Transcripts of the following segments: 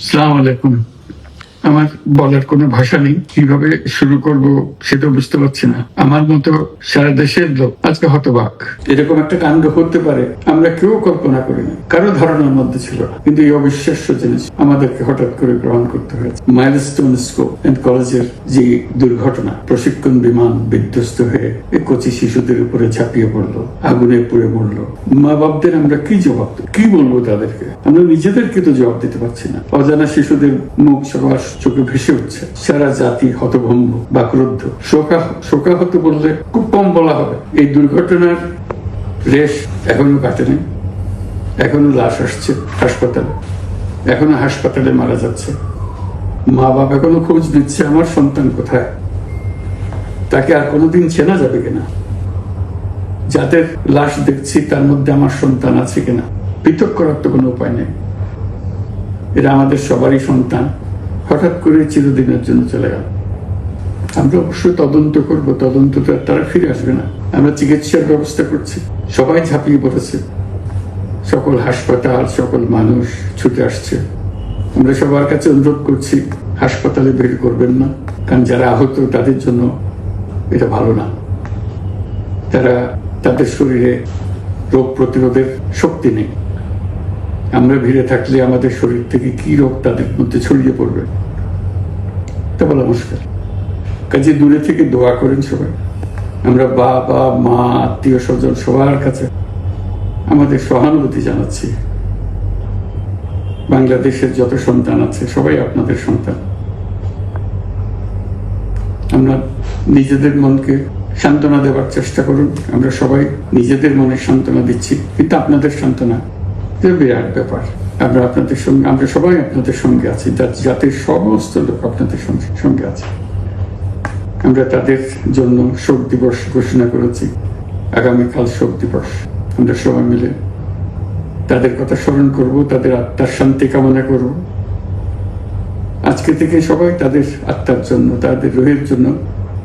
আসসালামু আলাইকুম। আমার বলার কোনো ভাষা নেই, কিভাবে শুরু করব সেটা বুঝতে পারছি না। আমার মতো সারা দেশের লোক আজকে হতবাক। এরকম একটা কাণ্ড হতে পারে আমরা কেউ কল্পনা করিনি, কারো ধারণার মধ্যে ছিল না। কিন্তু এই অবিশ্বাস্য জিনিস আমাদেরকে হঠাৎ করে গ্রহণ করতে হয়েছে। মাইলস্টোন স্কুল এন্ড কলেজের যে দুর্ঘটনা, প্রশিক্ষণ বিমান বিধ্বস্ত হয়ে এই কচি শিশুদের উপরে ঝাঁপিয়ে পড়লো, আগুনে পুড়ে মরলো। মা বাপদের আমরা কি জবাব দেব? কি বলবো তাদেরকে? আমরা নিজেদেরকে তো জবাব দিতে পারছি না। অজানা শিশুদের মুখ সবার চোখে ভেসে উঠছে। সারা জাতি হতভম্ব বা ক্রুদ্ধ। শোকাহত বললে খুব কম বলা হবে। এই দুর্ঘটনার রেশ এখনো কাটেনি। এখনো লাশ আসছে হাসপাতালে, এখনো হাসপাতালে মারা যাচ্ছে। মা বাপ এখনো খোঁজ নিচ্ছে আমার সন্তান কোথায়, তাকে আর কোনোদিন চেনা যাবে কিনা, যাদের লাশ দেখছি তার মধ্যে আমার সন্তান আছে কিনা। পৃথক করার তো কোনো উপায় নেই। এরা আমাদের সবারই সন্তান, হঠাৎ করে চিরদিনের জন্য চলে গেল। আমরা অবশ্যই তদন্ত করব, তদন্তটা তারা ফিরে আসবে না। আমরা চিকিৎসার ব্যবস্থা করছি, সবাই ঝাঁপিয়ে পড়েছে। সকল হাসপাতাল, সকল মানুষ ছুটে আসছে। আমরা সবার কাছে অনুরোধ করছি, হাসপাতালে ভিড় করবেন না, কারণ যারা আহত তাদের জন্য এটা ভালো না। তাদের শরীরে রোগ প্রতিরোধের শক্তি নেই। আমরা ভিড়ে থাকলে আমাদের শরীর থেকে কি রোগ তাদের মধ্যে ছড়িয়ে পড়বে তা বলা মুশকিল। কাজে দূরে থেকে দোয়া করেন সবাই। আমরা বাবা মা আত্মীয় স্বজন সবার কাছে আমাদের সহানুভূতি জানাচ্ছি। বাংলাদেশের যত সন্তান আছে সবাই আপনাদের সন্তান। আমরা নিজেদের মনকে সান্ত্বনা দেওয়ার চেষ্টা করুন। আমরা সবাই নিজেদের মনে সান্ত্বনা দিচ্ছি, কিন্তু আপনাদের সান্ত্বনা বিরাট ব্যাপার। আমরা সবাই আপনাদের সঙ্গে আছি। জাতির সমস্ত লোক আপনাদের সঙ্গে আছে। আমরা তাদের জন্য শোক দিবস ঘোষণা করেছি। আগামীকাল শোক দিবস। আমরা সবাই মিলে তাদের কথা স্মরণ করব, তাদের আত্মার শান্তি কামনা করব। আজকে থেকে সবাই তাদের আত্মার জন্য, তাদের রুহের জন্য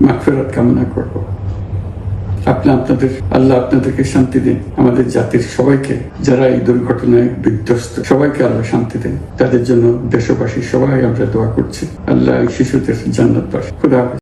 মাগফিরাত কামনা করব। আল্লাহ আপনাদেরকে শান্তি দিন। আমাদের জাতির সবাইকে, যারা এই দুর্ঘটনায় বিধ্বস্ত, সবাইকে আল্লাহ শান্তি দেন। তাদের জন্য দেশবাসী সবাই আমরা দোয়া করছি। আল্লাহ শিশুদের জান্নাত বাসী। খুদা হাফেজ।